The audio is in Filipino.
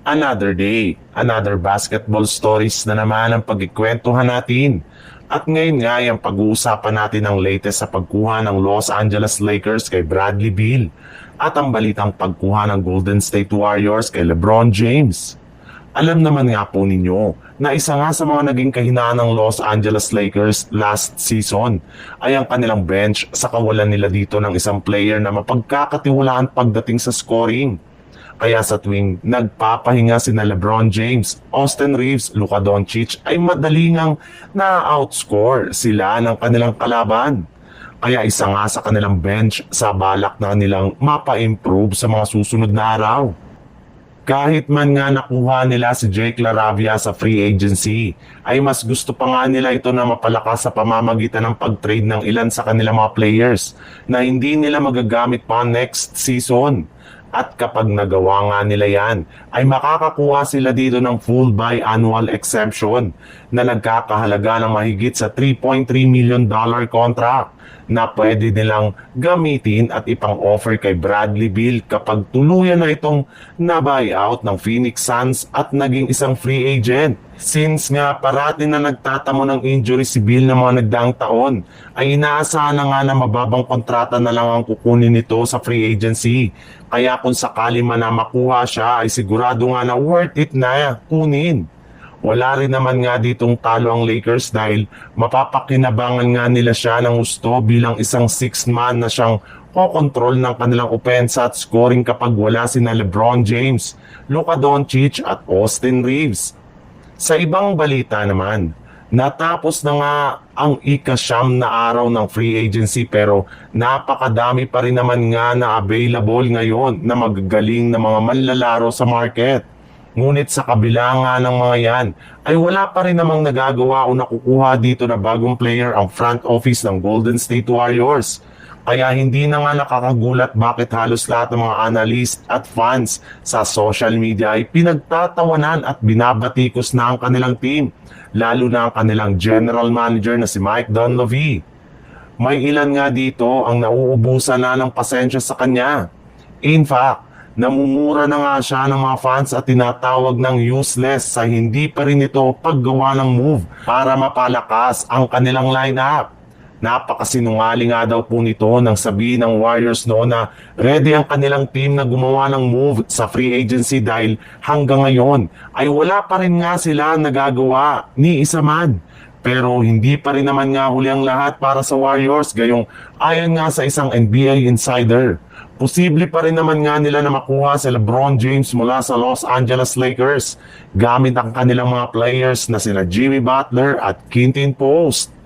Another day, another basketball stories na naman ang pagkikwentuhan natin. At ngayon nga yung pag-uusapan natin ang latest sa pagkuha ng Los Angeles Lakers kay Bradley Beal at ang balitang pagkuha ng Golden State Warriors kay LeBron James. Alam naman nga po ninyo na isa nga sa mga naging kahinaan ng Los Angeles Lakers last season ay ang kanilang bench sa kawalan nila dito ng isang player na mapagkakatiwalaan pagdating sa scoring. Kaya sa tuwing nagpapahinga sina LeBron James, Austin Reeves, Luka Doncic ay madalingang na-outscore sila ng kanilang kalaban. Kaya isa nga sa kanilang bench sa balak na nilang mapa-improve sa mga susunod na araw. Kahit man nga nakuha nila si Jake LaRavia sa free agency, ay mas gusto pa nga nila ito na mapalakas sa pamamagitan ng pag-trade ng ilan sa kanilang mga players na hindi nila magagamit pa next season. At kapag nagawa nga nila yan, ay makakakuha sila dito ng full biannual exemption na nagkakahalaga ng mahigit sa $3.3 million contract na pwede nilang gamitin at ipang-offer kay Bradley Beal kapag tuluyan na itong na-buyout ng Phoenix Suns at naging isang free agent. Since nga parati na nagtatamo ng injury si Beal ng mga nagdaang taon, ay inaasahan na nga na mababang kontrata na lang ang kukunin nito sa free agency. Kaya kung sakali man na makuha siya ay sigurado nga na worth it na kunin. Wala rin naman nga ditong talo ang Lakers dahil mapapakinabangan nga nila siya ng gusto bilang isang sixth man na siyang kokontrol ng kanilang opensa at scoring kapag wala sina LeBron James, Luka Doncic at Austin Reeves. Sa ibang balita naman, natapos na nga ang ika-siyam na araw ng free agency pero napakadami pa rin naman nga na available ngayon na magagaling na mga manlalaro sa market. Ngunit sa kabila nga ng mga yan, ay wala pa rin namang nagagawa o nakukuha dito na bagong player ang front office ng Golden State Warriors. Kaya hindi na nga nakakagulat bakit halos lahat ng mga analyst at fans sa social media ay pinagtatawanan at binabatikos na ang kanilang team, lalo na ang kanilang general manager na si Mike Dunleavy. May ilan nga dito ang nauubusan na ng pasensya sa kanya. In fact, namumura na nga siya ng mga fans at tinatawag ng useless sa hindi pa rin ito paggawa ng move para mapalakas ang kanilang lineup. Napakasinungaling nga daw po nito nang sabihin ng Warriors noon na ready ang kanilang team na gumawa ng move sa free agency dahil hanggang ngayon ay wala pa rin nga sila nagagawa ni isa man. Pero hindi pa rin naman nga huli ang lahat para sa Warriors gayong ayon nga sa isang NBA insider. Posible pa rin naman nga nila na makuha si LeBron James mula sa Los Angeles Lakers gamit ang kanilang mga players na sina Jimmy Butler at Quinton Post.